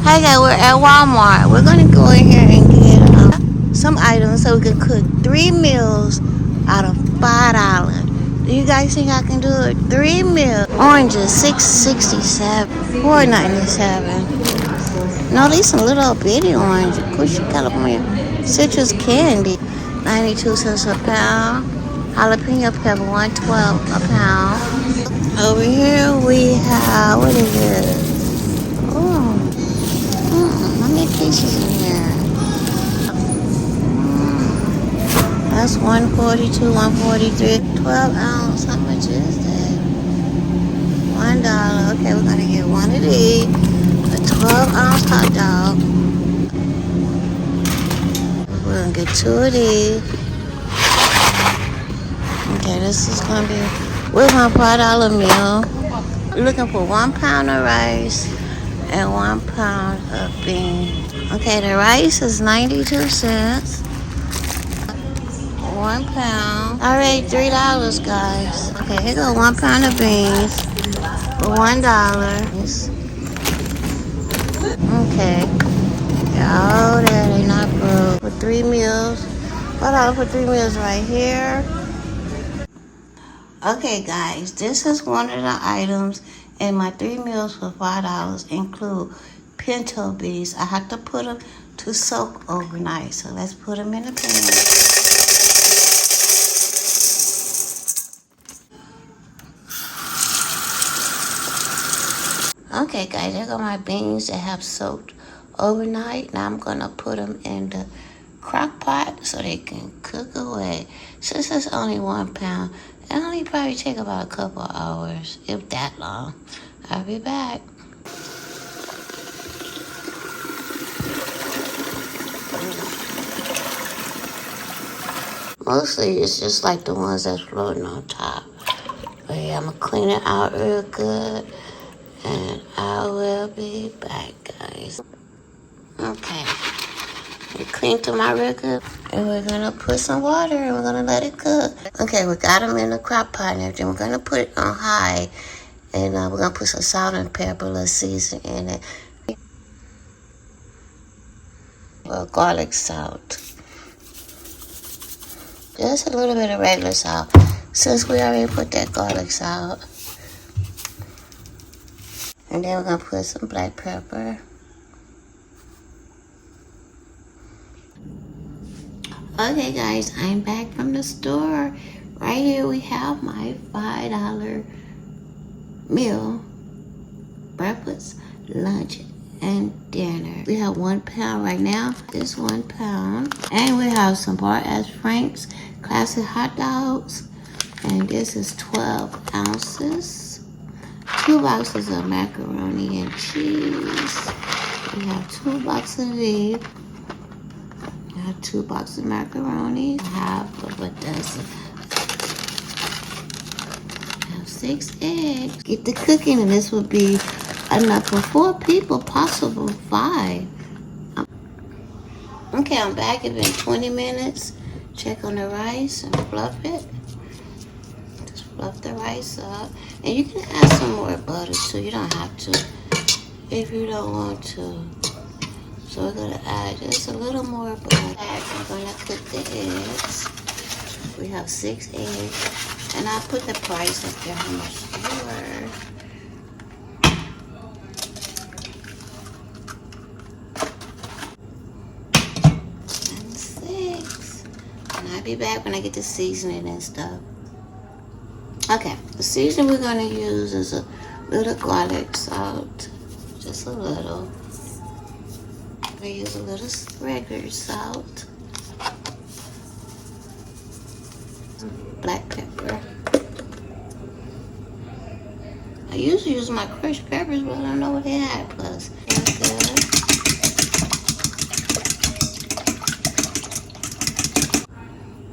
Hi guys, we're at Walmart. We're gonna go in here and get some items so we can cook 3 meals out of $5. Do you guys think I can do it? 3 meals. Oranges, $6.67, $4.97. No, these some little bitty oranges. Cushy California citrus candy, 92 cents a pound. Jalapeno pepper, 112 a pound. Over here we have, what is it? Oh. How many pieces in here? That's 142, 143, 12 ounce. How much is that? $1. Okay, we're gonna get one of these. A 12-ounce hot dog. We're gonna get two of these. Okay, this is gonna be with my $5 meal. We're looking for 1 pound of rice and 1 pound of beans. Okay, the rice is 92 cents. 1 pound. Alright, $3, guys. Okay, here go 1 pound of beans for $1. Okay. Oh, that ain't not broke. For 3 meals. $5 for 3 meals right here. Okay, guys, this is one of the items in my 3 meals for $5 include pinto beans. I have to put them to soak overnight. So let's put them in the pan. Okay, guys, there go my beans that have soaked overnight. Now I'm gonna put them in the crock pot so they can cook away. Since it's only 1 pound, it only probably take about a couple of hours, if that long. I'll be back. Mostly it's just like the ones that's floating on top. But yeah, I'm gonna clean it out real good. And I will be back, guys. Okay. We cleaned them out real good. And we're going to put some water and we're going to let it cook. Okay, we got them in the crock pot and everything. We're going to put it on high. And we're going to put some salt and pepper, a little season in it. Well, garlic salt. Just a little bit of regular salt. Since we already put that garlic salt. And then we're going to put some black pepper. Okay, guys, I'm back from the store. Right here we have my $5 meal. Breakfast, lunch, and dinner. We have 1 pound right now. This 1 pound. And we have some bar as Frank's classic hot dogs. And this is 12 ounces. 2 boxes of macaroni and cheese. We have 2 boxes of these. We have 2 boxes of macaroni. Half of a dozen. We have 6 eggs. Get the cooking, and this would be enough for 4 people, possible 5. Okay, I'm back. It's been 20 minutes. Check on the rice and fluff it. Fluff the rice up. And you can add some more butter too. You don't have to if you don't want to. So we're going to add just a little more butter. I'm going to cook the eggs. We have 6 eggs. And I put the price up there, how much they were. And 6. And I'll be back when I get the seasoning and stuff. Okay, the seasoning we're going to use is a little garlic salt, just a little. We use a little regular salt, black pepper. I usually use my crushed peppers, but I don't know what they had. Plus, that's good.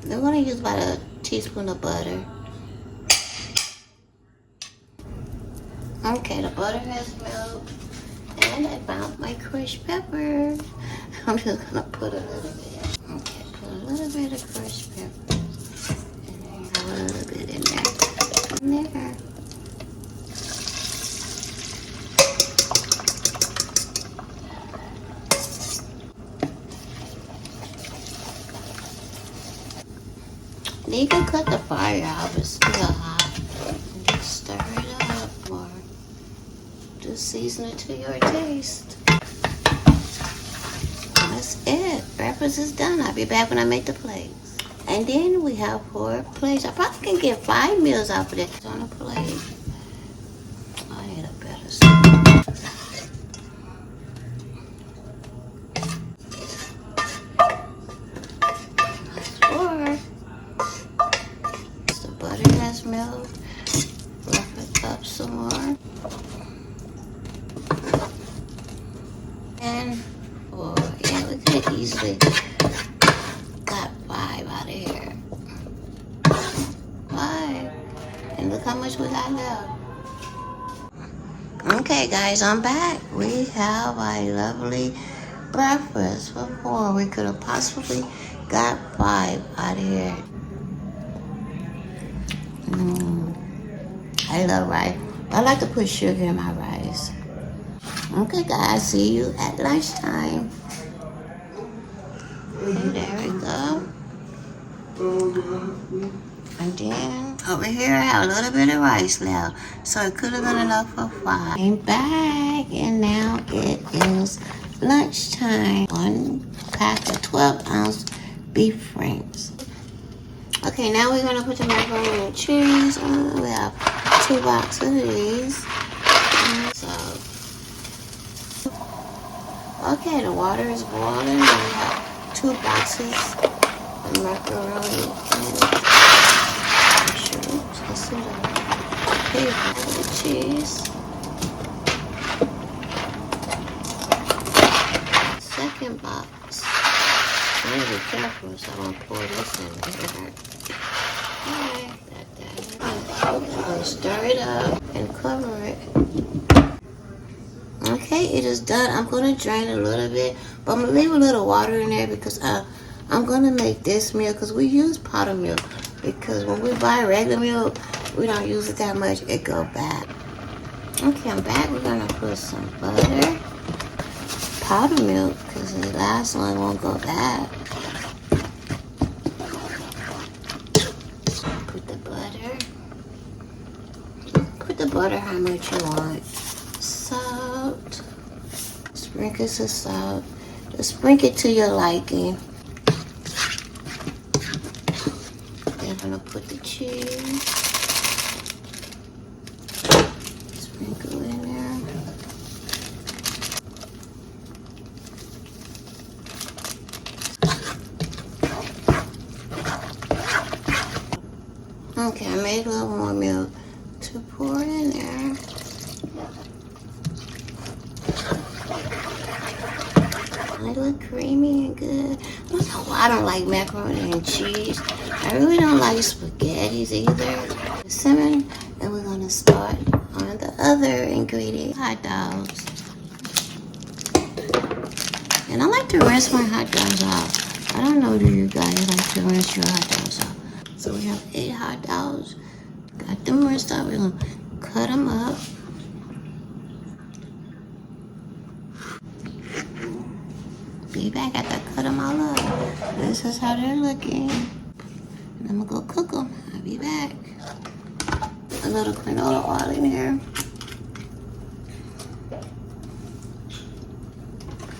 Then we're going to use about a teaspoon of butter. Okay, the butter has melted, and I found my crushed pepper. I'm just gonna put a little bit. Okay, put a little bit of crushed pepper, and then a little bit in there. You can cut the fire out, but it's still hot. And just stir it up or just season it to your taste. That's it. Breakfast is done. I'll be back when I make the plates. And then we have 4 plates. I probably can get 5 meals out of this on a plate. I need a better spoon. That's 4. The butter has melted. Rough it up some more. And 4. Yeah, we could have easily got 5 out of here. 5. And look how much we got left. Okay, guys, I'm back. We have a lovely breakfast for 4. We could have possibly got 5 out of here. I love rice. I like to put sugar in my rice. Okay, guys, see you at lunchtime. And there we go. And then over here, I have a little bit of rice left. So it could have been enough for 5. I'm back, and now it is lunchtime. 1 pack of 12-ounce beef franks. Okay, now we're gonna put the macaroni and cheese. We have 2 boxes of these. Okay, the water is boiling. We have 2 boxes of macaroni and mushrooms. Let's see the cheese. Second box. I need to be careful, so I'm gonna pour this in here. Alright, I'm gonna stir it up and cover it. Okay, it is done. I'm going to drain it a little bit, but I'm going to leave a little water in there because I'm going to make this milk because we use powdered milk. Because when we buy regular milk, we don't use it that much. It go bad. Okay, I'm back. We're going to put some butter, powdered milk, because the last one won't go bad. Put the butter. Put the butter how much you want. Salt. Sprinkle some salt. Just sprinkle it to your liking. Then I'm gonna put the cheese. Sprinkle in there. Okay, I made a little more milk to pour in there. They look creamy and good. I don't know why I don't like macaroni and cheese. I really don't like spaghettis either. Simmer, and we're gonna start on the other ingredient, hot dogs. And I like to rinse my hot dogs off. I don't know, do you guys like to rinse your hot dogs off? So we have 8 hot dogs. Got them rinsed off. We're gonna cut them up. Be back after I cut them all up. This is how they're looking. And I'm gonna go cook them. I'll be back. A little canola oil in here.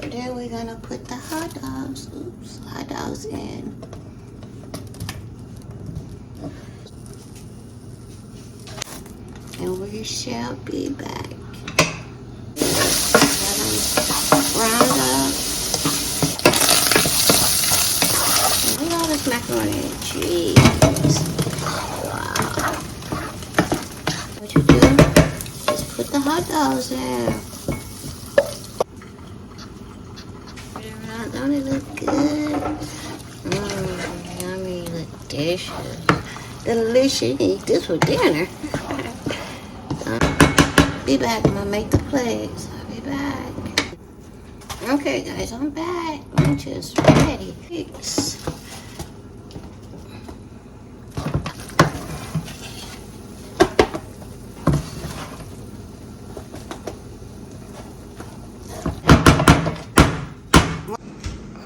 And then we're gonna put the hot dogs in. And we shall be back. Round up. Look at all this macaroni and cheese. Wow. What you do? Just put the hot dogs in. Put it around. Don't it look good? Yummy, delicious. Delicious. Eat this for dinner. Be back. I'm gonna make the plates. I'll be back. Okay, guys, I'm back. Lunch is ready. Thanks.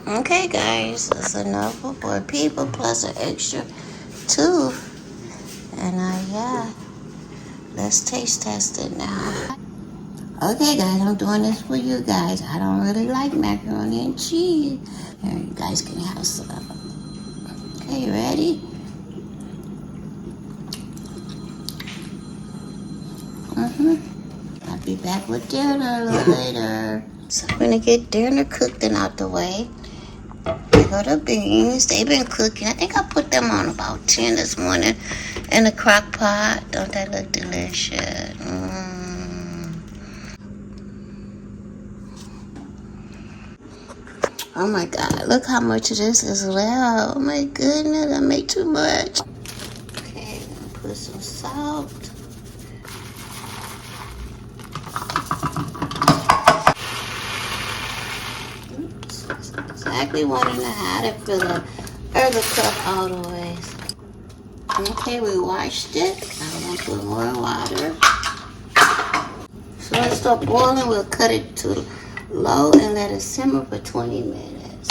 Okay, guys, that's enough for 4 people plus an extra too. And yeah, let's taste test it now. Okay guys, I'm doing this for you guys. I don't really like macaroni and cheese. Here, you guys can have some. Okay, you ready? I'll be back with dinner a little later. So I'm gonna get dinner cooked and out the way. Here go the beans. They've been cooking. I think I put them on about 10 this morning in the crock pot. Don't that look delicious? Oh my God, look how much of this is left. Oh my goodness, I made too much. Okay, I'm gonna put some salt. Oops, exactly 1.5 to fill the other cup all the way. Okay, we washed it. I'm gonna put more water. So when it starts boiling, we'll cut it to low and let it simmer for 20 minutes.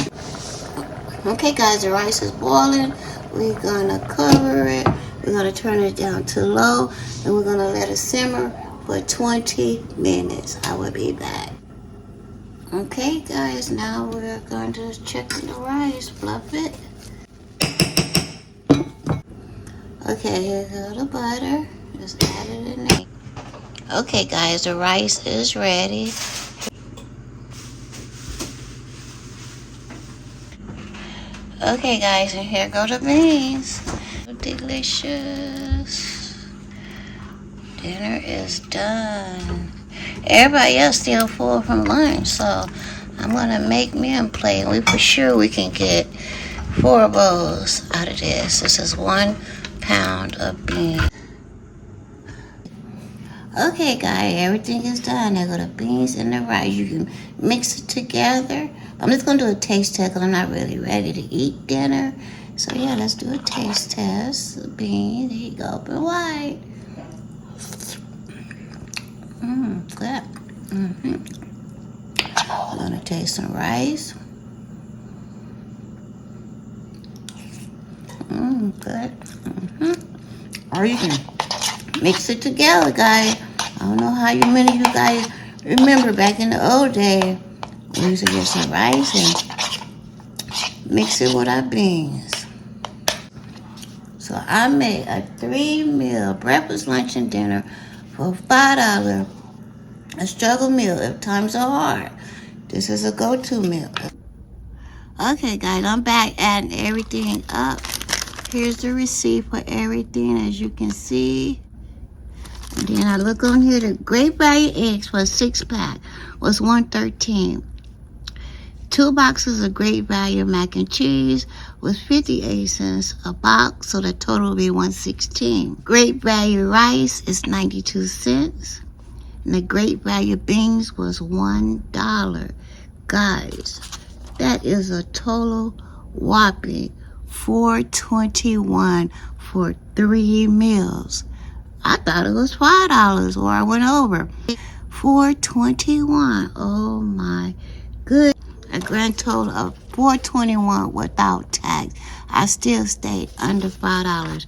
Okay guys, the rice is boiling. We're gonna cover it. We're gonna turn it down to low and we're gonna let it simmer for 20 minutes. I will be back. Okay guys, now we're going to check the rice, fluff it. Okay, here's the butter. Just add it in there. Okay guys, the rice is ready. Okay guys, and here go the beans. Delicious. Dinner is done. Everybody else still full from lunch, so I'm gonna make me a plate. We for sure we can get 4 bowls out of this. This is 1 pound of beans. Okay guys, everything is done. There go the beans and the rice. You can mix it together. I'm just gonna do a taste test because I'm not really ready to eat dinner. So yeah, let's do a taste test. The beans, there you go, open wide. Good. I'm gonna taste some rice. Good. Or you can mix it together, guys. I don't know how many of you guys remember back in the old days, we used to get some rice and mix it with our beans. So I made a 3-meal breakfast, lunch, and dinner for $5. A struggle meal if times are hard. This is a go-to meal. Okay, guys, I'm back adding everything up. Here's the receipt for everything, as you can see. And then I look on here, the Great Value eggs for a 6-pack was $1.13. 2 boxes of Great Value mac and cheese was 58 cents a box, so the total will be $1.16. Great Value rice is 92 cents. And the Great Value beans was $1. Guys, that is a total whopping $4.21 for 3 meals. I thought it was $5 or I went over. $4.21. Oh my goodness. A grand total of $4.21 without tax. I still stayed under $5.